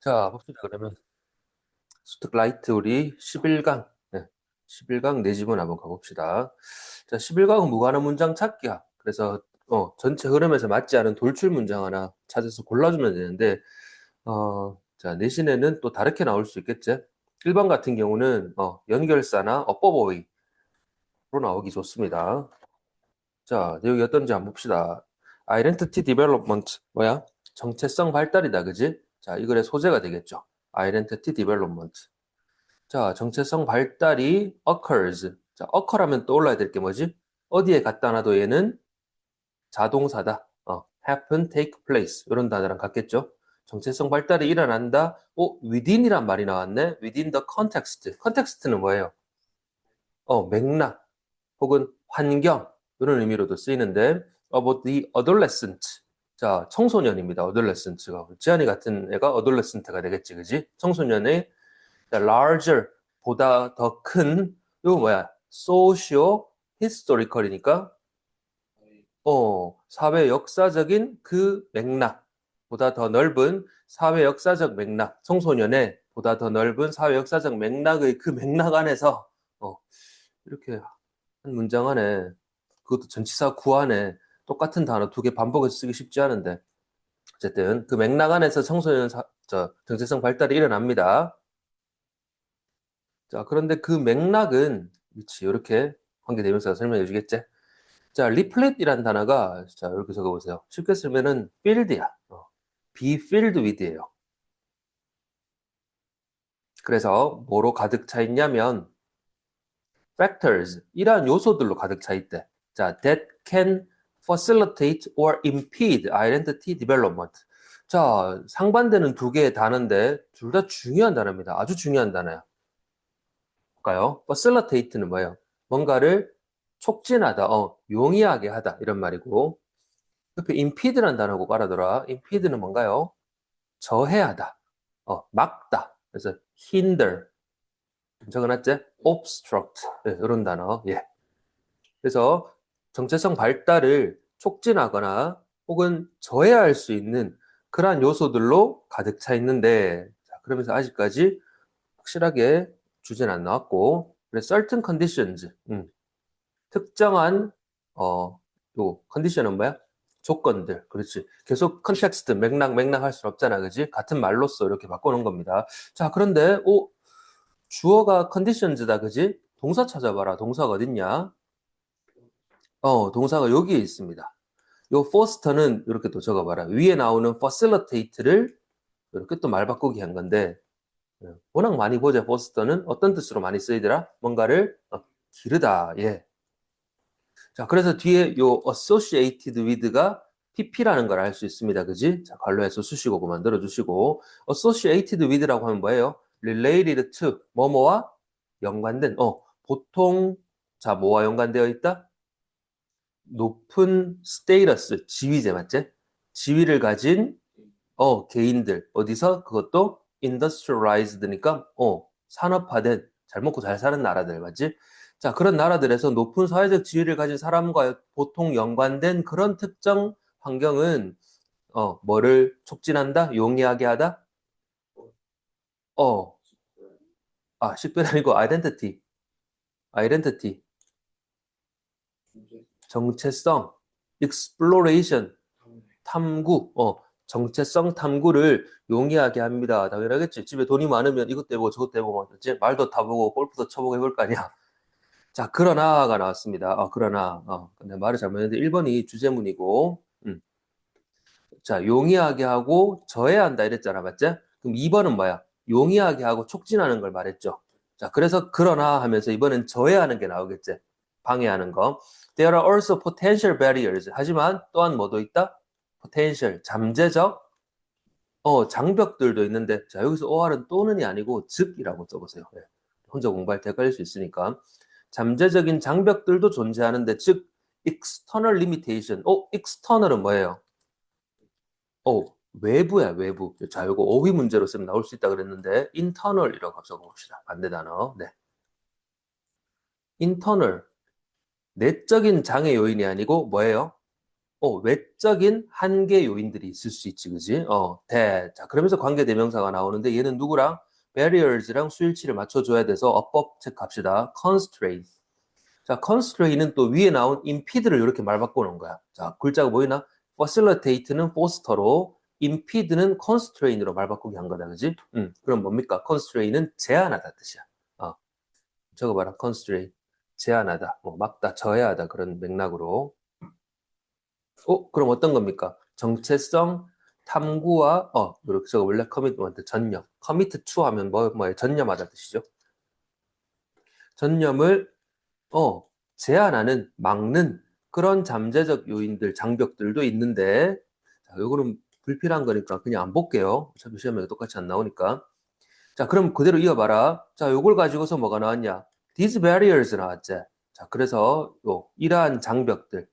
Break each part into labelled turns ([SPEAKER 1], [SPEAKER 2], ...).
[SPEAKER 1] 자, 봅시다. 그러면 스투라이트 우리 11강, 네, 11강 네 집은 한번 가봅시다. 자, 11강은 무관한 문장 찾기야. 그래서 전체 흐름에서 맞지 않은 돌출 문장 하나 찾아서 골라주면 되는데 자, 내신에는 또 다르게 나올 수 있겠지? 1번 같은 경우는 연결사나 어법어휘로 나오기 좋습니다. 자, 내용이 어떤지 한번 봅시다. Identity Development, 뭐야? 정체성 발달이다, 그지? 자, 이 글의 소재가 되겠죠. Identity Development. 자, 정체성 발달이 occurs. 자, occur하면 떠올라야 될 게 뭐지? 어디에 갖다 놔도 얘는 자동사다. happen, take place. 이런 단어랑 같겠죠? 정체성 발달이 일어난다. within이란 말이 나왔네. within the context. context는 뭐예요? 맥락 혹은 환경. 이런 의미로도 쓰이는데 about the adolescent. 자, 청소년입니다. adolescent가. 지안이 같은 애가 adolescent가 되겠지, 그지? 청소년의 larger 보다 더 큰 이거 뭐야? socio historical이니까 사회 역사적인 그 맥락보다 더 넓은 사회 역사적 맥락, 청소년의 보다 더 넓은 사회 역사적 맥락의 그 맥락 안에서 이렇게 한 문장 안에 그것도 전치사 구 안에 똑같은 단어 두 개 반복해서 쓰기 쉽지 않은데 어쨌든 그 맥락 안에서 청소년 정체성 발달이 일어납니다. 자, 그런데 그 맥락은, 그렇지, 이렇게 관계대명사가 설명해 주겠지? 자, 리플렛이라는 단어가, 자, 이렇게 적어보세요. 쉽게 쓰면은 field야. be filled with예요. 그래서 뭐로 가득 차 있냐면, factors, 이러한 요소들로 가득 차 있대. 자, that can facilitate or impede identity development. 자, 상반되는 두 개의 단어인데, 둘 다 중요한 단어입니다. 아주 중요한 단어야. 볼까요? facilitate는 뭐예요? 뭔가를 촉진하다, 용이하게 하다 이런 말이고 옆에 impede라는 단어고 알아둬라. impede는 뭔가요? 저해하다, 막다. 그래서 hinder, 적어놨지? obstruct, 네, 이런 단어. 예. 그래서 정체성 발달을 촉진하거나 혹은 저해할 수 있는 그러한 요소들로 가득 차 있는데, 자, 그러면서 아직까지 확실하게 주제는 안 나왔고, 그래, certain conditions, 특정한, 또, 컨디션은 뭐야? 조건들. 그렇지. 계속 컨텍스트, 맥락 할 수 없잖아. 그지? 같은 말로써 이렇게 바꿔놓은 겁니다. 자, 그런데, 주어가 conditions다. 그지? 동사 찾아봐라. 동사가 어딨냐? 동사가 여기에 있습니다. 요 foster는 이렇게 또 적어봐라. 위에 나오는 facilitate를 이렇게 또 말 바꾸기 한 건데, 워낙 많이 보자, 포스터는. 어떤 뜻으로 많이 쓰이더라? 뭔가를 기르다. 예. 자, 그래서 뒤에 요 associated with가 pp라는 걸 알 수 있습니다. 그지? 자, 관로해서 수식어고 만들어 주시고 associated with라고 하면 뭐예요? related to 뭐뭐와 연관된 보통 자, 뭐와 연관되어 있다? 높은 스테이터스, 지위제 맞지? 지위를 가진 개인들 어디서 그것도 industrialized니까 산업화된 잘 먹고 잘 사는 나라들 맞지? 자, 그런 나라들에서 높은 사회적 지위를 가진 사람과 보통 연관된 그런 특정 환경은 뭐를 촉진한다? 용이하게 하다? 어, 식별 아니고 identity, 정체성, exploration, 탐구, 정체성 탐구를 용이하게 합니다. 당연하겠지. 집에 돈이 많으면 이것 때보고 저것 때보고 맞지? 말도 타보고 골프도 쳐보고 해볼 거 아니야. 자, 그러나가 나왔습니다. 그러나. 근데 말을 잘못했는데 1번이 주제문이고, 자, 용이하게 하고 저해한다 이랬잖아. 맞지? 그럼 2번은 뭐야? 용이하게 하고 촉진하는 걸 말했죠. 자, 그래서 그러나 하면서 이번엔 저해하는 게 나오겠지. 방해하는 거. There are also potential barriers. 하지만 또한 뭐도 있다? potential, 잠재적, 장벽들도 있는데, 자, 여기서 OR은 또는이 아니고 즉이라고 써보세요. 예. 혼자 공부할 때 헷갈릴 수 있으니까. 잠재적인 장벽들도 존재하는데, 즉, external limitation. external은 뭐예요? 외부야, 외부. 자, 요거 어휘 문제로 쓰면 나올 수 있다 그랬는데, internal이라고 적어봅시다. 반대 단어. 네. internal. 내적인 장애 요인이 아니고, 뭐예요? 외적인 한계 요인들이 있을 수 있지, 그지? 자, 그러면서 관계 대명사가 나오는데 얘는 누구랑? barriers랑 수일치를 맞춰줘야 돼서 어법 체크합시다. constraint. 자, constraint은 또 위에 나온 impede를 이렇게 말 바꿔놓은 거야. 자, 글자가 보이나? facilitate는 foster로, impede는 constraint으로 말 바꾸기 한 거다, 그지? 그럼 뭡니까? constraint은 제한하다 뜻이야. 적어봐라. constraint. 제한하다, 막다, 저해하다 그런 맥락으로. 그럼 어떤 겁니까? 정체성 탐구와 이렇게 적어 원래 커미트먼트 전념. 커미트 투 하면 뭐예요? 전념하다 뜻이죠. 전념을 제한하는, 막는 그런 잠재적 요인들, 장벽들도 있는데, 자, 요거는 불필요한 거니까 그냥 안 볼게요. 어차피 시험에 똑같이 안 나오니까. 자, 그럼 그대로 이어봐라. 자, 요걸 가지고서 뭐가 나왔냐? These barriers 나왔지. 자, 그래서 이러한 장벽들.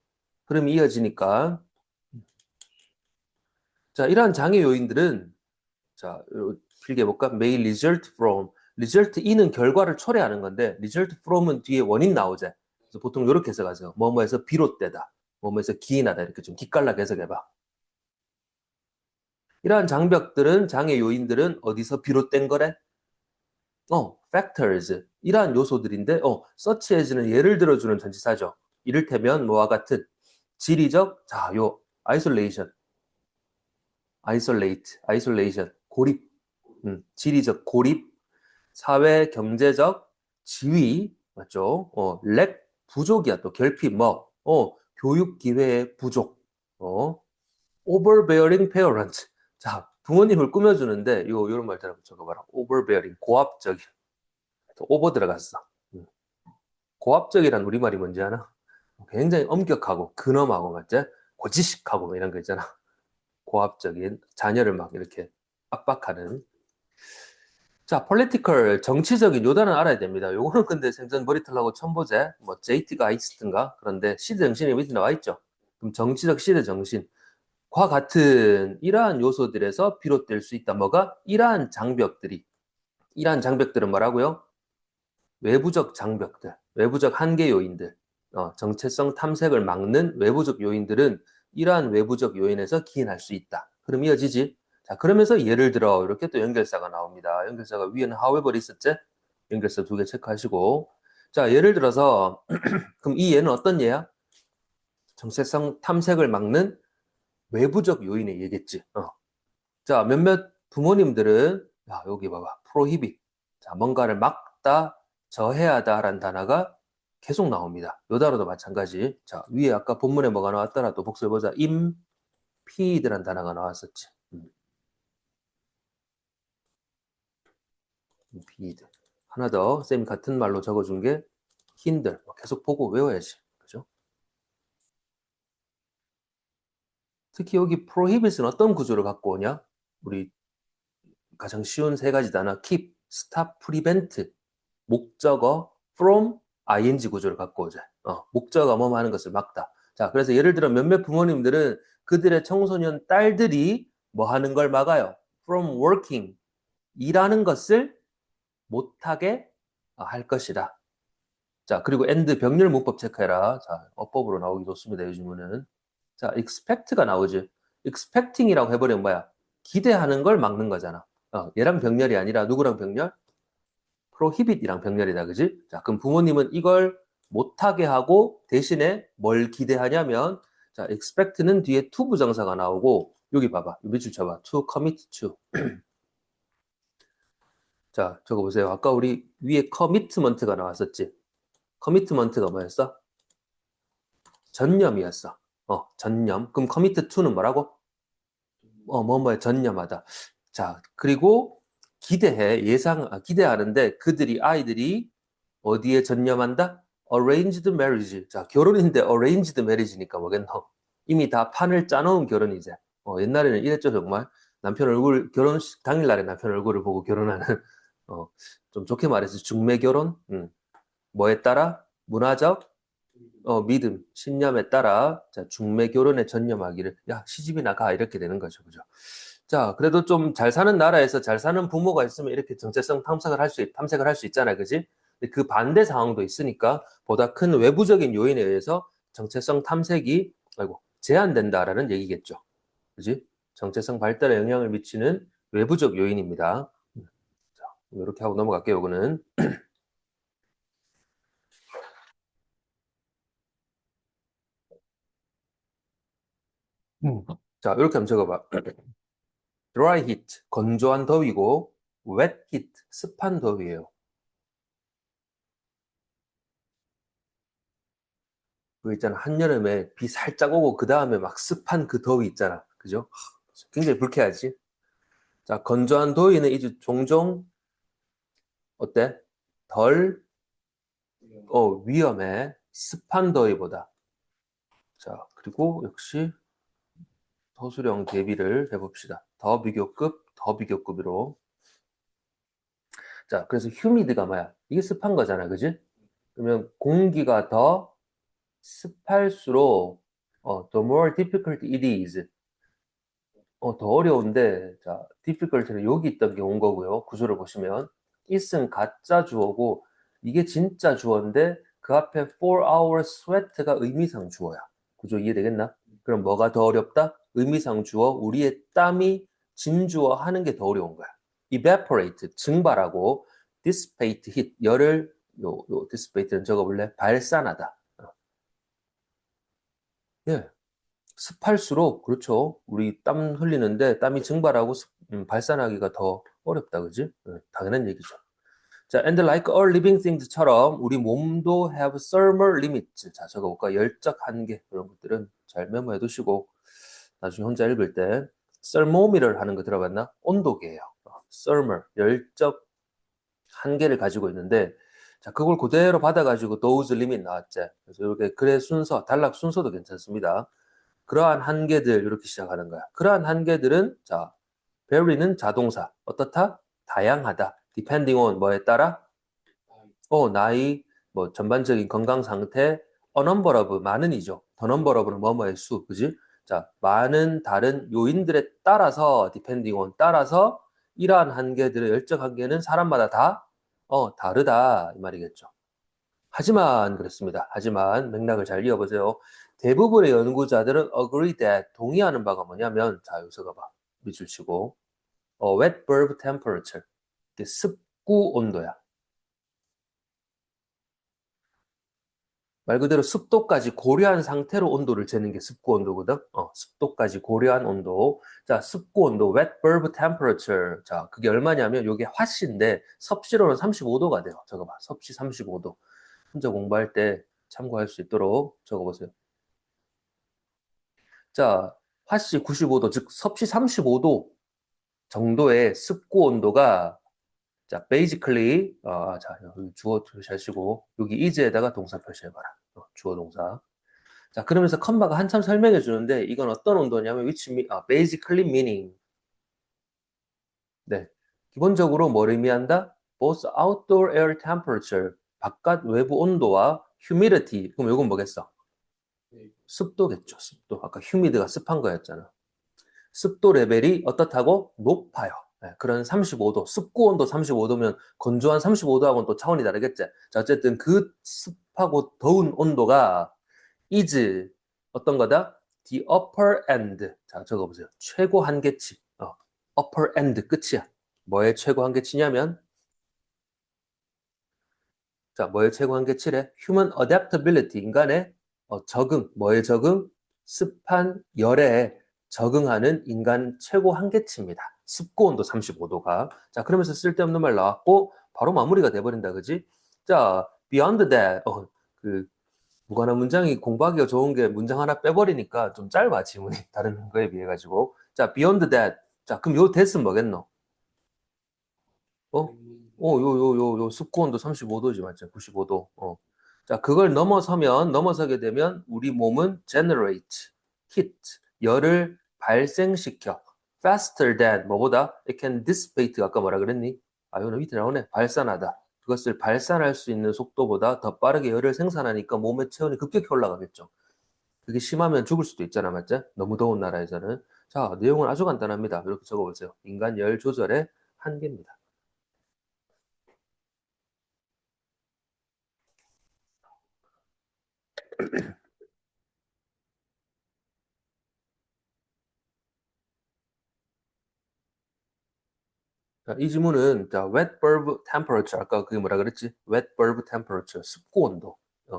[SPEAKER 1] 그럼 이어지니까, 자, 이러한 장애 요인들은, 자, 필기해 볼까? may result from. result in은 결과를 초래하는 건데, result from은 뒤에 원인 나오지. 그래서 보통 이렇게 해석하세요. 뭐뭐에서 비롯되다. 뭐뭐에서 기인하다. 이렇게 좀 기깔나게 해석해봐. 이러한 장벽들은, 장애 요인들은 어디서 비롯된 거래? factors. 이러한 요소들인데, such as는 예를 들어주는 전치사죠. 이를테면 뭐와 같은 지리적, 자, isolation, isolation, 고립, 지리적 고립, 사회 경제적 지위, 맞죠? 렉, 부족이야. 또 결핍, 교육 기회의 부족, overbearing parent. 자, 부모님을 꾸며주는데, 요런 말 적어봐라. overbearing, 고압적인. 또 over 들어갔어. 고압적이란 우리말이 뭔지 아나? 굉장히 엄격하고, 근엄하고, 맞지? 고지식하고, 이런 거 있잖아. 고압적인, 자녀를 막 이렇게 압박하는. 자, political, 정치적인 요단은 알아야 됩니다. 요거는 근데 생전 머리털라고 처음 보제. 뭐, JT가 있었던가? 그런데 시대 정신이 밑에 나와 있죠. 그럼 정치적 시대 정신. 과 같은 이러한 요소들에서 비롯될 수 있다. 뭐가? 이러한 장벽들은 뭐라고요? 외부적 장벽들, 외부적 한계 요인들, 정체성 탐색을 막는 외부적 요인들은 이러한 외부적 요인에서 기인할 수 있다. 그럼 이어지지? 자, 그러면서 예를 들어 이렇게 또 연결사가 나옵니다. 연결사가 위에는 however 있었지? 연결사 2개 체크하시고. 자, 예를 들어서 그럼 이 예는 어떤 예야? 정체성 탐색을 막는 외부적 요인의 예겠지. 자, 몇몇 부모님들은 여기 봐봐. prohibit. 자, 뭔가를 막다, 저해하다라는 단어가 계속 나옵니다. 요 단어도 마찬가지. 자, 위에 아까 본문에 뭐가 나왔더라 또 복수해보자. impede라는 단어가 나왔었지. impede. 하나 더 쌤이 같은 말로 적어준 게 hinder. 계속 보고 외워야지. 그죠? 특히 여기 prohibit은 어떤 구조를 갖고 오냐? 우리 가장 쉬운 세 가지 단어 keep, stop, prevent. 목적어 from ing 구조를 갖고 오자. 목적어 뭐뭐 하는 것을 막다. 자, 그래서 예를 들어 몇몇 부모님들은 그들의 청소년 딸들이 뭐 하는 걸 막아요? from working. 일하는 것을 못하게 할 것이다. 자, 그리고 and 병렬 문법 체크해라. 자, 어법으로 나오기 좋습니다. 요즘은. 자, expect가 나오지. expecting이라고 해버리면 뭐야? 기대하는 걸 막는 거잖아. 얘랑 병렬이 아니라 누구랑 병렬? prohibit이랑 병렬이다, 그지? 자, 그럼 부모님은 이걸 못하게 하고 대신에 뭘 기대하냐면, 자, expect는 뒤에 to 부정사가 나오고, 여기 봐봐. 밑줄 쳐봐. to commit to. 자, 저거 보세요. 아까 우리 위에 commitment가 나왔었지? commitment가 뭐였어? 전념이었어. 전념. 그럼 commit to는 뭐라고? 뭐뭐에 전념하다. 자, 그리고 기대하는데 아이들이 어디에 전념한다? arranged marriage. 자, 결혼인데 arranged marriage니까 뭐겠노? 이미 다 판을 짜놓은 결혼이제. 옛날에는 이랬죠, 정말. 결혼식 당일날에 남편 얼굴을 보고 결혼하는, 어, 좀 좋게 말해서 중매 결혼? 뭐에 따라? 문화적, 믿음, 신념에 따라, 자, 중매 결혼에 전념하기를, 야, 시집이나 가, 이렇게 되는 거죠, 그죠? 자, 그래도 좀 잘 사는 나라에서 잘 사는 부모가 있으면 이렇게 정체성 탐색을 할 수 있잖아요. 그지? 근데 그 반대 상황도 있으니까 보다 큰 외부적인 요인에 의해서 정체성 탐색이, 제한된다라는 얘기겠죠. 그지? 정체성 발달에 영향을 미치는 외부적 요인입니다. 자, 이렇게 하고 넘어갈게요. 이거는. 자, 이렇게 한번 적어봐. dry heat, 건조한 더위고, wet heat, 습한 더위예요. 그 있잖아, 한여름에 비 살짝 오고 그 다음에 막 습한 그 더위 있잖아. 그죠? 굉장히 불쾌하지? 자, 건조한 더위는 이제 종종 어때? 덜 위험해. 습한 더위보다. 자, 그리고 역시 소수령 대비를 해봅시다. 더 비교급, 더 비교급으로. 자, 그래서 휴미드가 뭐야? 이게 습한 거잖아, 그지? 그러면 공기가 더 습할수록 the more difficult it is. 더 어려운데, 자, difficult는 여기 있던 게 온 거고요. 구조를 보시면. it은 가짜 주어고, 이게 진짜 주어인데, 그 앞에 for our sweat가 의미상 주어야. 구조 이해되겠나? 그럼 뭐가 더 어렵다? 의미상 주어, 우리의 땀이 진주어 하는 게 더 어려운 거야. evaporate, 증발하고, dissipate, heat, 열을, dissipate는 적어볼래? 발산하다. 예. 습할수록 그렇죠. 우리 땀 흘리는데 땀이 증발하고 발산하기가 더 어렵다, 그지? 당연한 얘기죠. 자, and like all living things처럼 우리 몸도 have thermal limits. 자, 적어볼까? 열적 한계 그런 것들은 잘 메모해 두시고 나중에 혼자 읽을 때 thermometer 하는 거 들어봤나? 온도계예요. thermal 열적 한계를 가지고 있는데 자, 그걸 그대로 받아가지고 those limit 나왔지. 그래서 이렇게 글의 순서, 단락 순서도 괜찮습니다. 그러한 한계들 이렇게 시작하는 거야. 그러한 한계들은 자, vary는 자동사. 어떻다? 다양하다. depending on 뭐에 따라? 나이, 뭐 전반적인 건강 상태, a number of 많은이죠. the number of는 뭐뭐의 수, 그지? 자, 많은 다른 요인들에 따라서 depending on 따라서 이러한 한계들의 열적 한계는 사람마다 다 다르다 이 말이겠죠. 하지만 그렇습니다. 하지만 맥락을 잘 이어보세요. 대부분의 연구자들은 agree that 동의하는 바가 뭐냐면 자 여기서 봐 밑줄 치고 wet bulb temperature 습구 온도야. 말 그대로 습도까지 고려한 상태로 온도를 재는 게 습구 온도거든. 습도까지 고려한 온도. 자, 습구 온도 wet bulb temperature. 자, 그게 얼마냐면 이게 화씨인데 섭씨로는 35도가 돼요. 적어봐. 섭씨 35도. 혼자 공부할 때 참고할 수 있도록 적어보세요. 자, 화씨 95도, 즉 섭씨 35도 정도의 습구 온도가 자, basically 자, 여기 주어 잘 쓰고 여기 is에다가 동사 표시해봐라. 주어 동사. 자, 그러면서 컴마가 한참 설명해 주는데 이건 어떤 온도냐면 basically meaning. 네. 기본적으로 뭘 의미한다? both outdoor air temperature, 바깥 외부 온도와 humidity. 그럼 이건 뭐겠어? 습도겠죠, 습도. 아까 humi드가 습한 거였잖아. 습도 레벨이 어떻다고? 높아요. 네, 그런 35도, 습구 온도 35도면 건조한 35도하고는 또 차원이 다르겠지. 자, 어쨌든 그 습하고 더운 온도가 is 어떤 거다? The upper end. 자, 적어보세요. 최고 한계치. upper end 끝이야. 뭐의 최고 한계치냐면 자, 뭐의 최고 한계치래? Human adaptability, 인간의 적응, 뭐의 적응? 습한 열에 적응하는 인간 최고 한계치입니다. 습고 온도 35도가. 자, 그러면서 쓸데없는 말 나왔고 바로 마무리가 돼버린다, 그지? 자, beyond that, 그 무관한 문장이 공부하기가 좋은 게 문장 하나 빼버리니까 좀 짧아, 지문이. 다른 거에 비해 가지고. 자, beyond that. 자, 그럼 요 that은 뭐겠노? 어? 습고온도 35도지, 맞죠? 95도. 자, 그걸 넘어서게 되면 우리 몸은 generate, heat, 열을 발생시켜. faster than, 뭐보다? It can dissipate, 아까 뭐라 그랬니? 이거는 밑에 나오네. 발산하다. 그것을 발산할 수 있는 속도보다 더 빠르게 열을 생산하니까 몸의 체온이 급격히 올라가겠죠. 그게 심하면 죽을 수도 있잖아, 맞죠? 너무 더운 나라에서는. 자, 내용은 아주 간단합니다. 이렇게 적어보세요. 인간 열 조절의 한계입니다. 자, 이 지문은 자, wet bulb temperature 아까 그게 뭐라 그랬지? wet bulb temperature 습고 온도.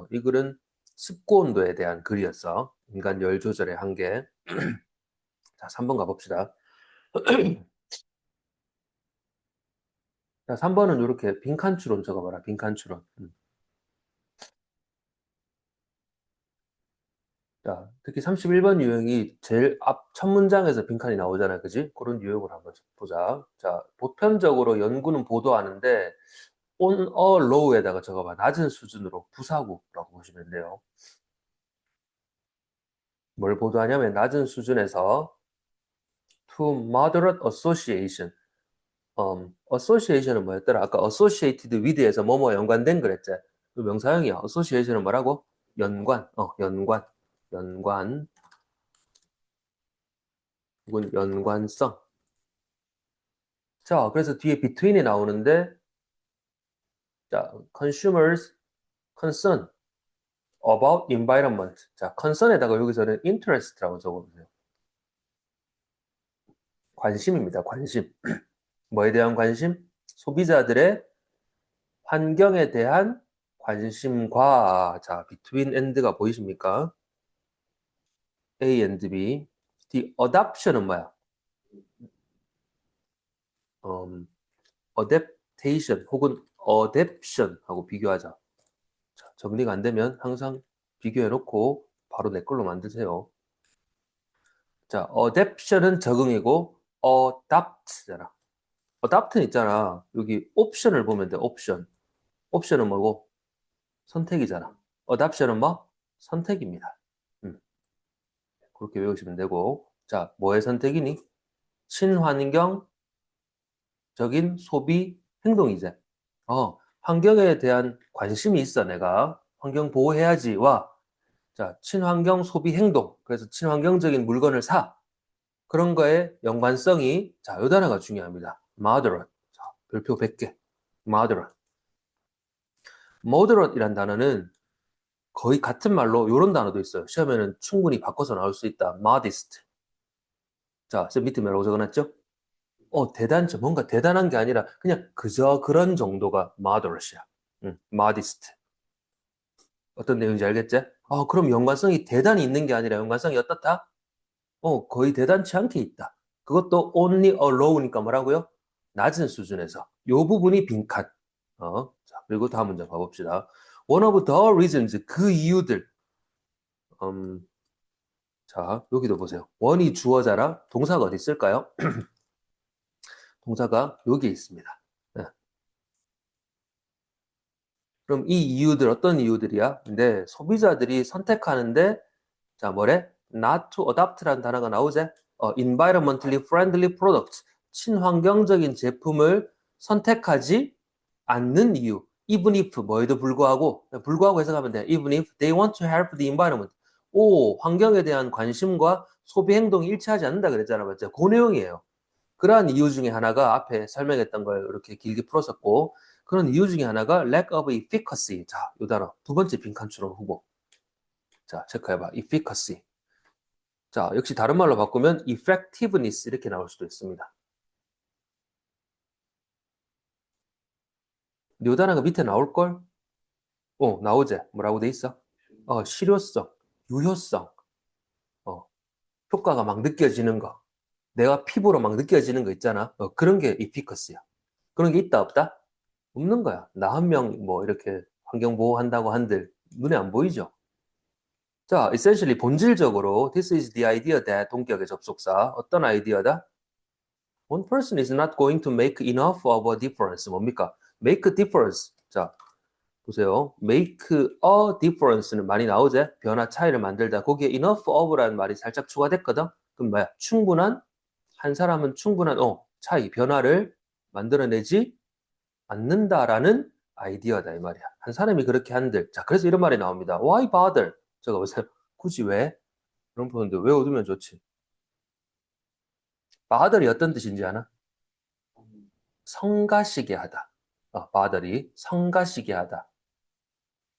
[SPEAKER 1] 이 글은 습고 온도에 대한 글이었어. 인간 열 조절의 한계. 자, 3번 가봅시다. 자, 3번은 이렇게 빈칸 추론 적어봐라. 빈칸 추론. 자, 특히 31번 유형이 제일 앞 첫 문장에서 빈칸이 나오잖아요. 그지? 그런 유형을 한번 보자. 자, 보편적으로 연구는 보도하는데 on a low에다가 적어봐. 낮은 수준으로 부사구라고 보시면 돼요. 뭘 보도하냐면 낮은 수준에서 to moderate association. association은 뭐였더라? 아까 associated with에서 뭐뭐 연관된 그랬지? 그 명사형이야. association은 뭐라고? 연관. 연관. 연관. 혹은 연관성. 자, 그래서 뒤에 between이 나오는데 자, consumers concern about environment. 자, concern에다가 여기서는 interest라고 적어보세요. 관심입니다. 관심. 뭐에 대한 관심? 소비자들의 환경에 대한 관심과 자, between and가 보이십니까? A and B. The adoption은 뭐야? adaptation 혹은 adaption 하고 비교하자. 자, 정리가 안 되면 항상 비교해 놓고 바로 내 걸로 만드세요. 자, adaption은 적응이고 adopt잖아. adopt는 있잖아. 여기 옵션을 보면 돼. 옵션. 옵션은 뭐고? 선택이잖아. adoption은 뭐? 선택입니다. 그렇게 외우시면 되고. 자, 뭐의 선택이니? 친환경적인 소비 행동이제. 환경에 대한 관심이 있어, 내가. 환경 보호해야지와, 자, 친환경 소비 행동. 그래서 친환경적인 물건을 사. 그런 거에 연관성이, 자, 요 단어가 중요합니다. moderate. 자, 별표 100개. moderate. moderate이란 단어는 거의 같은 말로 이런 단어도 있어요. 시험에는 충분히 바꿔서 나올 수 있다. modest. 자, 쌤 밑에 뭐라고 적어놨죠? 뭔가 대단한 게 아니라 그냥 그저 그런 정도가 moderate야. modest. 어떤 내용인지 알겠지? 그럼 연관성이 대단히 있는 게 아니라 연관성이 어떻다? 거의 대단치 않게 있다. 그것도 only a low니까 뭐라고요? 낮은 수준에서. 요 부분이 빈칸. 자, 그리고 다음 문장 가봅시다. One of the reasons, 그 이유들. 음, 자, 여기도 보세요. 원이 주어자라 동사가 어디 있을까요? 동사가 여기 있습니다. 네. 그럼 이 이유들 어떤 이유들이야? 근데 소비자들이 선택하는데 자, 뭐래? Not to adopt라는 단어가 나오지? environmentally friendly products. 친환경적인 제품을 선택하지 않는 이유. Even if 뭐에도 불구하고 해석하면 돼. Even if they want to help the environment. 환경에 대한 관심과 소비 행동이 일치하지 않는다 그랬잖아. 맞죠? 그 내용이에요. 그러한 이유 중에 하나가 앞에 설명했던 걸 이렇게 길게 풀었었고, 그런 이유 중에 하나가 lack of efficacy. 자, 요 단어. 두 번째 빈칸 추론 후보. 자, 체크해봐. efficacy. 자, 역시 다른 말로 바꾸면 effectiveness 이렇게 나올 수도 있습니다. 요 단어가 밑에 나올걸? 나오지? 뭐라고 돼 있어? 실효성, 유효성, 효과가 막 느껴지는 거. 내가 피부로 막 느껴지는 거 있잖아. 그런 게 efficacy야. 그런 게 있다, 없다? 없는 거야. 나 한 명 뭐 이렇게 환경 보호한다고 한들 눈에 안 보이죠? 자, essentially 본질적으로 this is the idea that 동격의 접속사 어떤 아이디어다? One person is not going to make enough of a difference. 뭡니까? make a difference. 자, 보세요. make a difference는 많이 나오지? 변화 차이를 만들다. 거기에 enough of라는 말이 살짝 추가됐거든? 그럼 뭐야? 한 사람은 충분한, 차이, 변화를 만들어내지 않는다라는 아이디어다, 이 말이야. 한 사람이 그렇게 한들. 자, 그래서 이런 말이 나옵니다. Why bother? 저거 보세요. 굳이 왜? 그런 부분인데 외워두면 좋지. bother이 어떤 뜻인지 아나? 성가시게 하다. bother이 성가시게 하다.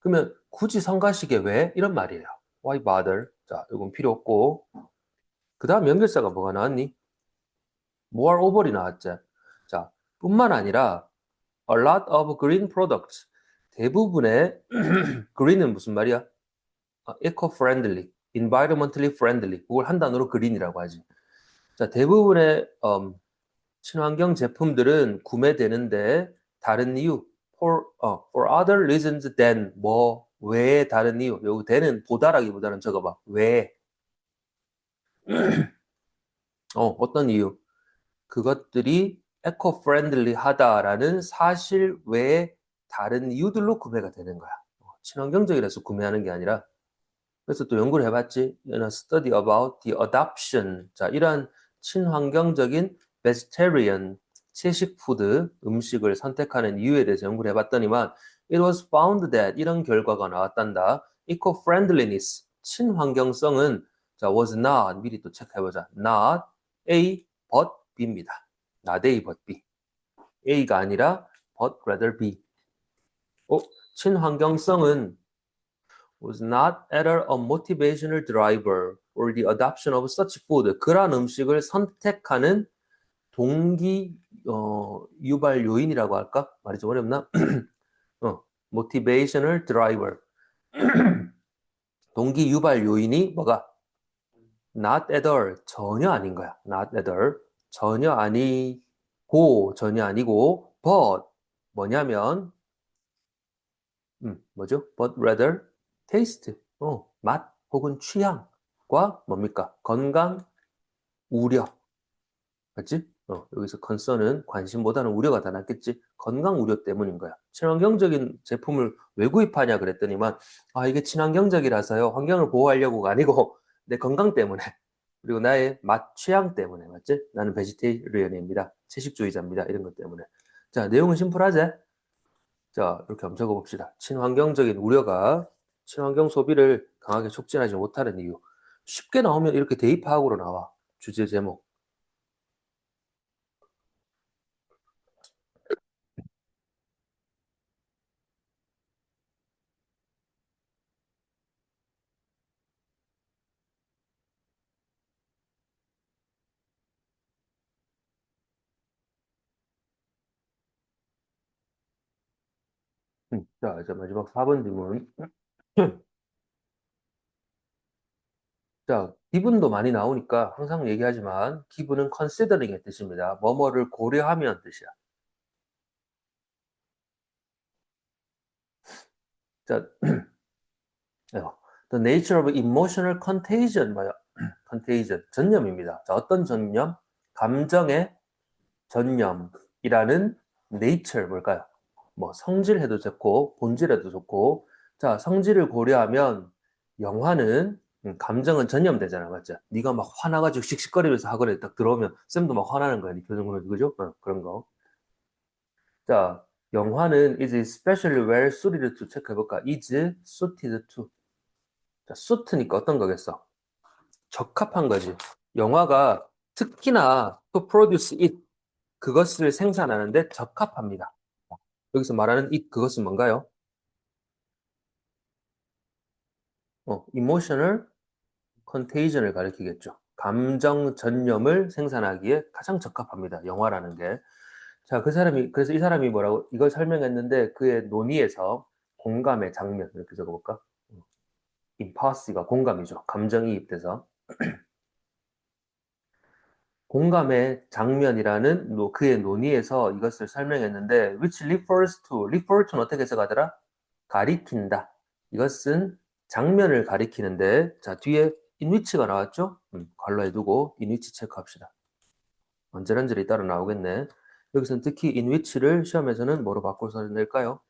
[SPEAKER 1] 그러면 굳이 성가시게 왜? 이런 말이에요. Why bother? 자, 이건 필요 없고. 그 다음 연결사가 뭐가 나왔니? moreover이 나왔지. 자, 뿐만 아니라 a lot of green products. 대부분의 green은 무슨 말이야? eco-friendly, environmentally friendly. 그걸 한 단어로 green이라고 하지. 자, 대부분의 친환경 제품들은 구매되는데 다른 이유 for other reasons than 뭐 외에 다른 이유. 여기 than은 보다라기보다는 적어봐. 왜? 어떤 이유? 그것들이 eco-friendly 하다라는 사실 외에 다른 이유들로 구매가 되는 거야. 친환경적이라서 구매하는 게 아니라. 그래서 또 연구를 해봤지. In a study about the adoption. 자, 이러한 친환경적인 vegetarian 채식 푸드 음식을 선택하는 이유에 대해서 연구를 해봤더니만 it was found that 이런 결과가 나왔단다. eco-friendliness 친환경성은 자 was not 미리 또 체크해보자. not A but B입니다. not A but B. A가 아니라 but rather B. 친환경성은 was not either a motivational driver or the adoption of such food. 그러한 음식을 선택하는 동기 유발 요인이라고 할까? 말이 좀 어렵나? motivational driver. 동기 유발 요인이 뭐가? not at all. 전혀 아닌 거야. not at all. 전혀 아니고 but 뭐냐면 뭐죠? but rather taste. 맛 혹은 취향과 뭡니까? 건강, 우려. 맞지? 여기서 concern은 관심보다는 우려가 더 낫겠지. 건강 우려 때문인 거야. 친환경적인 제품을 왜 구입하냐 그랬더니만 이게 친환경적이라서요. 환경을 보호하려고가 아니고 내 건강 때문에 그리고 나의 맛 취향 때문에 맞지? 나는 베지테리언입니다. 채식주의자입니다. 이런 것 때문에. 자, 내용은 심플하지? 자, 이렇게 한번 적어봅시다. 친환경적인 우려가 친환경 소비를 강하게 촉진하지 못하는 이유. 쉽게 나오면 이렇게 대입파악으로 나와. 주제 제목. 자, 이제 마지막 4번 질문. 자, 기분도 많이 나오니까 항상 얘기하지만 기분은 considering의 뜻입니다. 뭐뭐를 고려하면 뜻이야. 자, the nature of emotional contagion, 뭐야? contagion, 전염입니다. 자, 어떤 전염? 감정의 전염이라는 nature 뭘까요? 뭐 성질해도 좋고 본질해도 좋고 자 성질을 고려하면 영화는 감정은 전염되잖아 맞죠? 네가 막 화나가지고 씩씩거리면서 학원에 딱 들어오면 쌤도 막 화나는 거야 네 표정으로 그죠? 그런 거. 자 영화는 is especially well suited to 체크해볼까? is suited to 자 suit니까 어떤 거겠어? 적합한 거지. 영화가 특히나 to produce it 그것을 생산하는데 적합합니다. 여기서 말하는 이 그것은 뭔가요? emotional contagion을 가리키겠죠. 감정 전염을 생산하기에 가장 적합합니다. 영화라는 게. 자, 그래서 이 사람이 뭐라고, 이걸 설명했는데 그의 논의에서 공감의 장면, 이렇게 적어볼까? empathy가 공감이죠. 감정이입돼서. 공감의 장면이라는 그의 논의에서 이것을 설명했는데, which refer to는 어떻게 해석하더라? 가리킨다. 이것은 장면을 가리키는데, 자, 뒤에 in which가 나왔죠? 관로해 두고 in which 체크합시다. 언제런저리 따로 나오겠네. 여기서는 특히 in which를 시험에서는 뭐로 바꿔서 낼까요?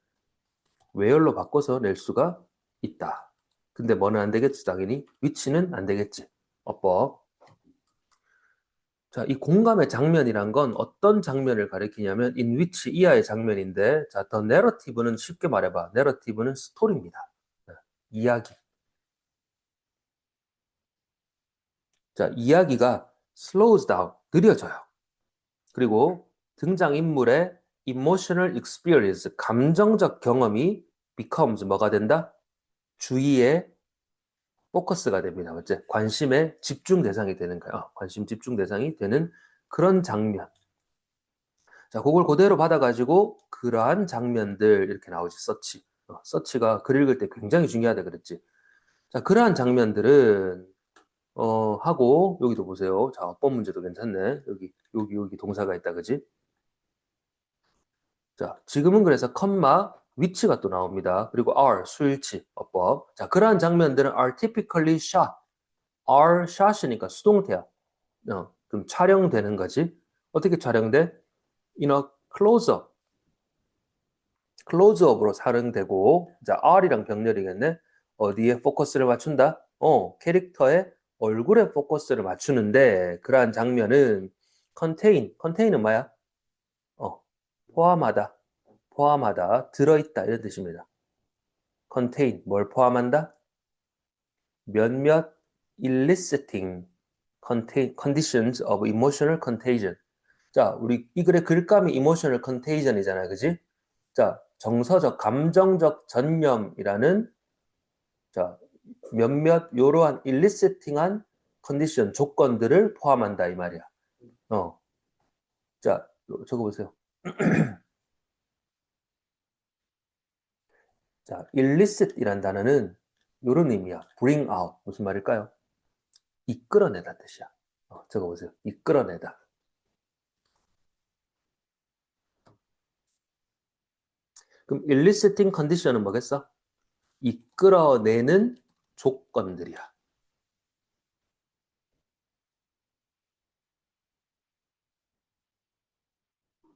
[SPEAKER 1] where로 바꿔서 낼 수가 있다. 근데 뭐는 안 되겠지, 당연히. which는 안 되겠지. 어법. 자, 이 공감의 장면이란 건 어떤 장면을 가리키냐면 in which 이하의 장면인데 자, 더 narrative는 쉽게 말해봐. narrative는 스토리입니다. 이야기. 자, 이야기가 slows down, 느려져요. 그리고 등장인물의 emotional experience, 감정적 경험이 becomes 뭐가 된다? 주의의 포커스가 됩니다. 맞지? 관심의 집중 대상이 되는 거예요. 관심 집중 대상이 되는 그런 장면. 자, 그걸 그대로 받아가지고 그러한 장면들 이렇게 나오지, 서치. 서치가 글 읽을 때 굉장히 중요하다 그랬지. 자, 그러한 장면들은 하고 여기도 보세요. 자, 어법 문제도 괜찮네. 여기 동사가 있다, 그지? 자, 지금은 그래서 컴마 위치가 또 나옵니다. 그리고 are 수일치 어법. 자, 그러한 장면들은 are typically shot. are shot이니까 수동태야. 그럼 촬영되는 거지. 어떻게 촬영돼? in a close-up. 클로즈업으로 촬영되고, 자, R이랑 병렬이겠네. 어디에 포커스를 맞춘다? 캐릭터의 얼굴에 포커스를 맞추는데, 그러한 장면은 contain은 뭐야? 어, 포함하다, 들어있다, 이런 뜻입니다. contain, 뭘 포함한다? 몇몇 eliciting conditions of emotional contagion. 자, 우리 이 글의 글감이 emotional contagion이잖아요, 그지? 자, 정서적, 감정적 전염이라는 자, 몇몇 이러한 일리시팅한 컨디션, 조건들을 포함한다 이 말이야. 자, 적어보세요. 자, illicit이란 단어는 이런 의미야. bring out. 무슨 말일까요? 이끌어내다 뜻이야. 적어보세요. 이끌어내다. 그럼 eliciting condition은 뭐겠어? 이끌어내는 조건들이야.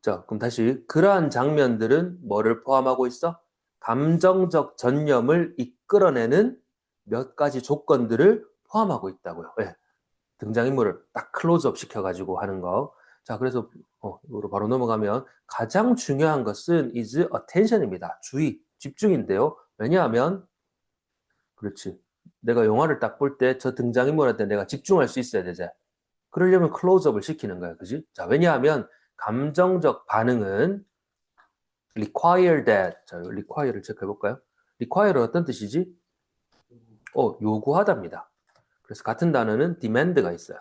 [SPEAKER 1] 자, 그럼 다시 그러한 장면들은 뭐를 포함하고 있어? 감정적 전념을 이끌어내는 몇 가지 조건들을 포함하고 있다고요. 예, 등장인물을 딱 클로즈업 시켜가지고 하는 거. 자, 그래서 이거로 바로 넘어가면 가장 중요한 것은 is attention입니다. 주의, 집중인데요. 왜냐하면 그렇지. 내가 영화를 딱 볼 때 저 등장인물한테 내가 집중할 수 있어야 되지. 그러려면 클로즈업을 시키는 거야. 그지? 자, 왜냐하면 감정적 반응은 require that. 자, require를 체크해 볼까요? require는 어떤 뜻이지? 요구하다입니다. 그래서 같은 단어는 demand가 있어요.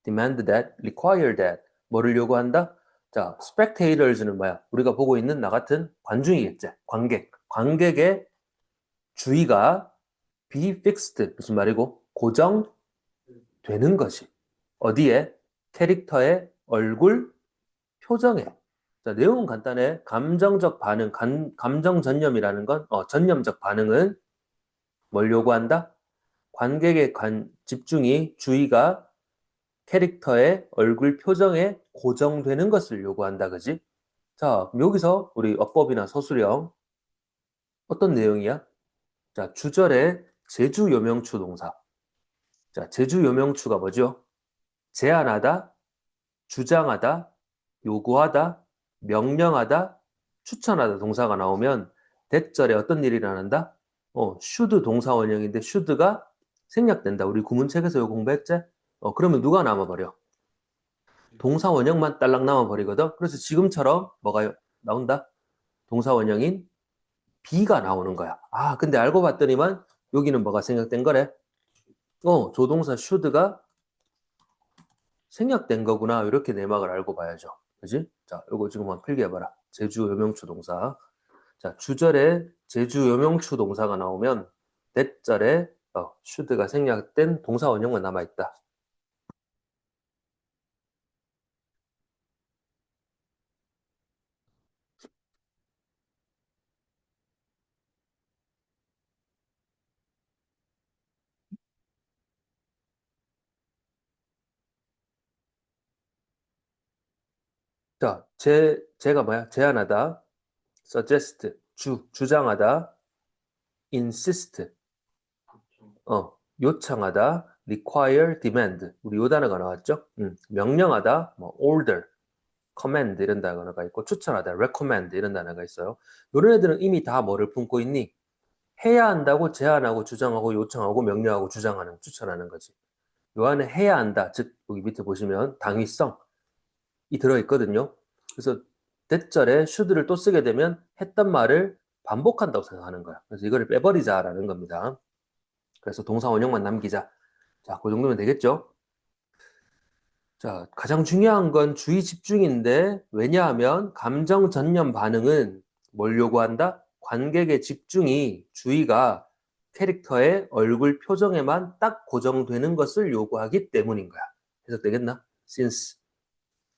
[SPEAKER 1] demand that, require that. 뭐를 요구한다? 자, spectators는 뭐야? 우리가 보고 있는 나 같은 관중이겠지. 관객. 관객의 주의가 be fixed. 무슨 말이고? 고정되는 것이. 어디에? 캐릭터의 얼굴, 표정에. 자, 내용은 간단해. 감정적 반응, 감정 전념이라는 건, 전념적 반응은 뭘 요구한다? 관객의 집중이, 주의가 캐릭터의 얼굴 표정에 고정되는 것을 요구한다, 그지? 자, 그럼 여기서 우리 어법이나 서술형 어떤 내용이야? 자, 주절의 제주 요명추 동사. 자, 제주 요명추가 뭐죠? 제안하다, 주장하다, 요구하다, 명령하다, 추천하다 동사가 나오면 대절에 어떤 일이 일어난다? should 동사 원형인데 should가 생략된다. 우리 구문책에서 이거 공부했지? 그러면 누가 남아버려? 동사 원형만 딸랑 남아버리거든. 그래서 지금처럼 뭐가 나온다? 동사 원형인 be가 나오는 거야. 아, 근데 알고 봤더니만 여기는 뭐가 생략된 거래? 조동사 should가 생략된 거구나. 이렇게 내막을 알고 봐야죠. 그지? 자, 요거 지금 한번 필기해봐라. 제주 요명추 동사. 자, 주절에 제주 요명추 동사가 나오면 대절에 should가 생략된 동사 원형만 남아있다. 자, 제가 뭐야? 제안하다. suggest, 주장하다. insist, 요청하다. require, demand. 우리 요 단어가 나왔죠? 명령하다. 뭐 order, command 이런 단어가 있고 추천하다, recommend 이런 단어가 있어요. 이런 애들은 이미 다 뭐를 품고 있니? 해야 한다고 제안하고 주장하고 요청하고 명령하고 주장하는 추천하는 거지. 요 안에 해야 한다. 즉 여기 밑에 보시면 당위성이 들어있거든요. 그래서 대절에 should를 또 쓰게 되면 했던 말을 반복한다고 생각하는 거야. 그래서 이거를 빼버리자라는 겁니다. 그래서 동사 원형만 남기자. 자, 그 정도면 되겠죠? 자, 가장 중요한 건 주의 집중인데, 왜냐하면 감정 전념 반응은 뭘 요구한다? 관객의 집중이 주의가 캐릭터의 얼굴 표정에만 딱 고정되는 것을 요구하기 때문인 거야. 해석되겠나? since.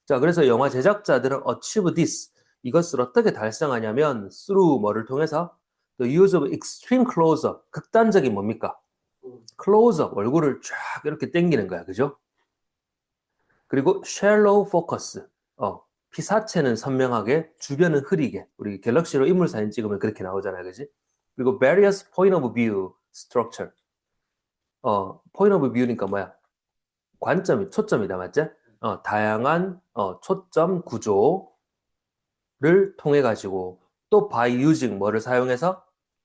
[SPEAKER 1] 자, 그래서 영화 제작자들은 achieve this. 이것을 어떻게 달성하냐면 through 뭐를 통해서 the use of extreme close-up. 극단적인 뭡니까? close-up. 얼굴을 쫙 이렇게 당기는 거야. 그죠? 그리고 shallow focus. 피사체는 선명하게, 주변은 흐리게. 우리 갤럭시로 인물 사진 찍으면 그렇게 나오잖아요. 그지? 그리고 various point of view structure. point of view니까 뭐야? 관점이, 초점이다. 맞지? 다양한 초점 구조를 통해 가지고 또 by using 뭐를 사용해서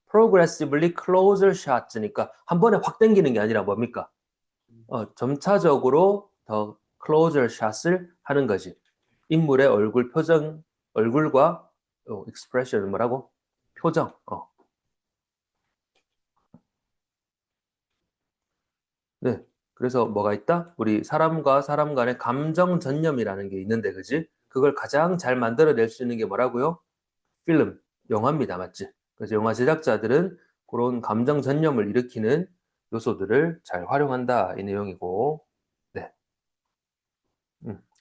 [SPEAKER 1] progressively closer shots니까 한 번에 확 당기는 게 아니라 뭡니까? 점차적으로 더 closer shot을 하는 거지. 인물의 얼굴 표정, 얼굴과 expression은 뭐라고? 표정. 네. 그래서 뭐가 있다? 우리 사람과 사람 간의 감정 전념이라는 게 있는데, 그지? 그걸 가장 잘 만들어낼 수 있는 게 뭐라고요? 필름, 영화입니다. 맞지? 그래서 영화 제작자들은 그런 감정 전념을 일으키는 요소들을 잘 활용한다. 이 내용이고, 네.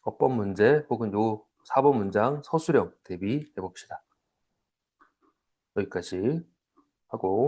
[SPEAKER 1] 어법 문제 혹은 요 4번 문장 서술형 대비해 봅시다. 여기까지 하고